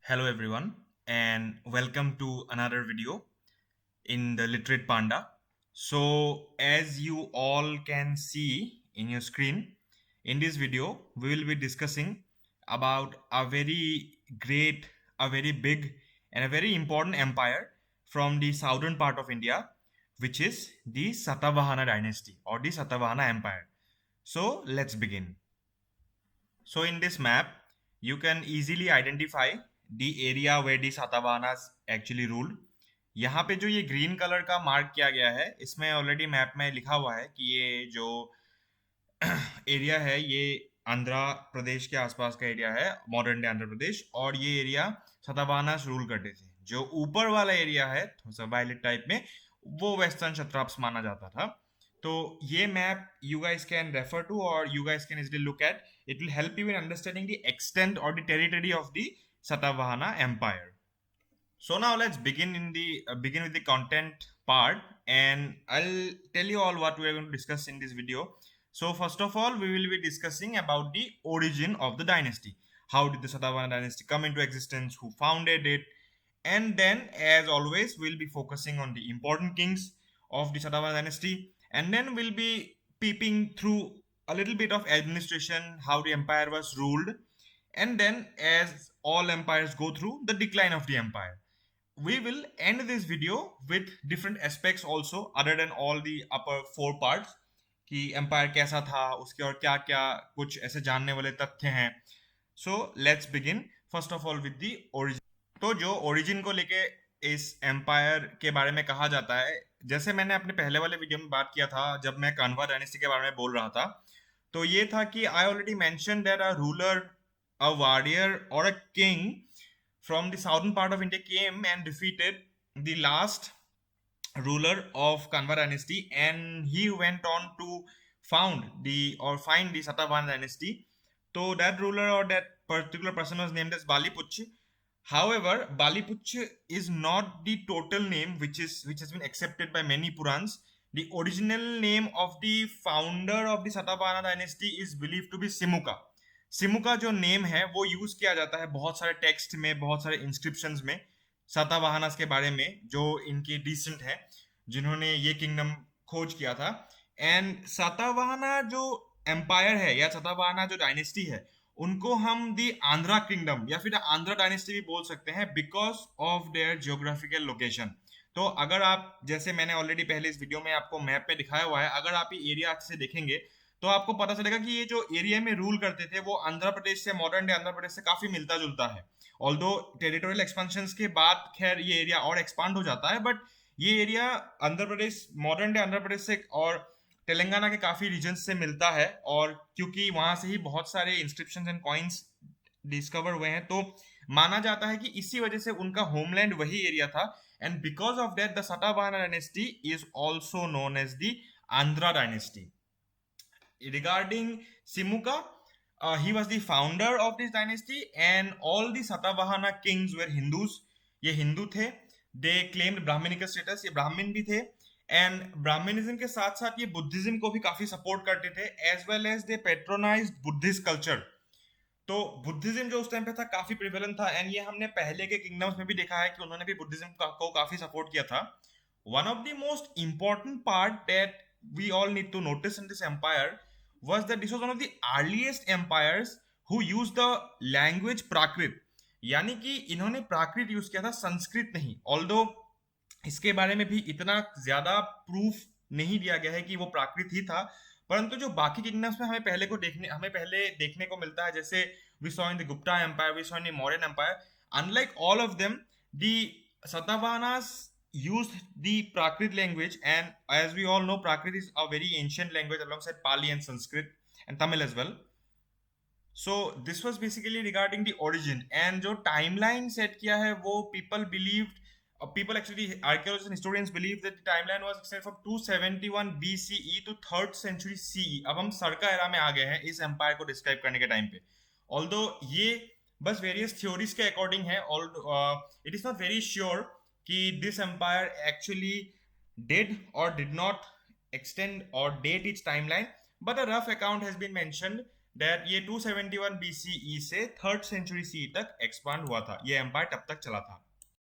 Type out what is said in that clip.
Hello everyone and welcome to another video in the Literate Panda. So as you all can see in your screen, in this video we will be discussing about a very great, a very big and a very important empire from the southern part of India, which is the Satavahana dynasty or the Satavahana empire. So let's begin. So in this map, you can easily identify the area where the Satavahanas actually ruled. यहाँ पे जो ये green colour का mark किया गया है, इसमें already map में लिखा हुआ है कि ये जो एरिया है ये आंध्र प्रदेश के आसपास का एरिया है, मॉडर्न डे आंध्र प्रदेश, और ये एरिया सतवाहनास रूल करते थे। जो ऊपर वाला एरिया है थोड़ा सा वायलेट टाइप में, वो वेस्टर्न क्षत्राप्स माना जाता था। तो ये map you guys can refer to or you guys can easily look at. It will help you in understanding the extent or the territory of the Satavahana Empire. So now let's begin with the content part, and I'll tell you all what we are going to discuss in this video. So first of all, we will be discussing about the origin of the dynasty. How did the Satavahana dynasty come into existence? Who founded it? And then, as always, we'll be focusing on the important kings of the Satavahana dynasty, and then we'll be peeping through a little bit of administration, how the empire was ruled, and then, as all empires go through, the decline of the empire. We will end this video with different aspects also other than all the upper four parts, कि empire कैसा था, उसके और क्या क्या कुछ ऐसे जानने वाले तथ्य हैं. So let's begin first of all with the origin. तो जो ओरिजिन को लेके इस एम्पायर के बारे में कहा जाता है, जैसे मैंने अपने पहले वाले वीडियो में बात किया था जब मैं कान्वा डायनेस्टी के बारे में बोल रहा था, तो ये था कि I already mention that a ruler, a warrior और a king from the southern part of India came and defeated the last ruler of Kanva dynasty, and he went on to find the Satavahan dynasty. So that ruler or that particular person was named as Balipuch. However, Balipuch is not the total name which has been accepted by many Purans. The original name of the founder of the Satavahana dynasty is believed to be Simuka. Simuka जो name है वो use किया जाता है बहुत सारे text में, बहुत सारे इंस्क्रिप्शंस में सातावाहनास के बारे में, जो इनके डिसेंट है, जिन्होंने ये किंगडम खोज किया था. एंड सातावाहना जो एम्पायर है या सातावाहना जो डायनेस्टी है, उनको हम दी आंध्रा किंगडम या फिर आंध्रा डायनेस्टी भी बोल सकते हैं because of their geographical location. तो अगर आप, जैसे मैंने ऑलरेडी पहले इस वीडियो में आपको मैप में दिखाया हुआ है, अगर आप ये एरिया अच्छे से देखेंगे तो आपको पता चलेगा कि ये जो एरिया में रूल करते थे वो आंध्र प्रदेश से, मॉडर्न डे आंध्र प्रदेश से काफी मिलता जुलता है. ऑल्दो टेरिटोरियल एक्सपेंशन के बाद खैर ये एरिया और एक्सपांड हो जाता है, बट ये area Andhra Pradesh, modern day Andhra Pradesh से और तेलंगाना के काफी रीजन से मिलता है. और क्योंकि वहां से ही बहुत सारे इंस्क्रिप्शन एंड कॉइन्स डिस्कवर हुए हैं, तो माना जाता है कि इसी वजह से उनका होमलैंड वही एरिया था. And because of that the Satavahana dynasty is also known as the Andhra dynasty. Regarding Simuka, he was the founder of this dynasty, and all the Satavahana kings were Hindus. ये हिंदू थे. They claimed Brahminical status. ये ब्राह्मण भी थे. And Brahmanism के साथ साथ ये बुद्धिज्म को भी काफी सपोर्ट करते थे, as well as they patronised Buddhist culture. तो बुद्धिज्म जो उस टाइम पे था काफी प्रिवेलेंट था, एंड ये हमने पहले के किंगडम्स में भी देखा है कि उन्होंने भी बुद्धिज्म को काफी सपोर्ट किया था. One of the most important part that we all need to notice in this empire was that this was one of the earliest empires who used the language प्राकृत. यानी कि इन्होंने प्राकृत यूज किया था, संस्कृत नहीं. ऑल्दो इसके बारे में भी इतना ज्यादा प्रूफ नहीं दिया गया है कि वो प्राकृत ही था, परंतु जो बाकी किंगडम्स में हमें पहले देखने को मिलता है, जैसे we saw in the Gupta empire, we saw in the Mauryan empire, unlike all of them the Satavahanas used the Prakrit language, and as we all know, Prakrit is a very ancient language alongside Pali and Sanskrit and Tamil as well. So this was basically regarding the origin. And जो timeline set किया है वो people actually, archaeologists and historians believe that the timeline was extended from 271 BCE to 3rd century CE. अब हम सरका era में आ गए हैं इस एम्पायर को डिस्क्राइब करने के टाइम पे. ऑल्दो ये बस वेरियस थ्योरीज के अकॉर्डिंग है, it is not very sure कि this empire actually did or did not extend or date its timeline, but a rough account has been mentioned that ये 271 BCE से 3rd century CE तक expand हुआ था, ये empire तब तक चला था।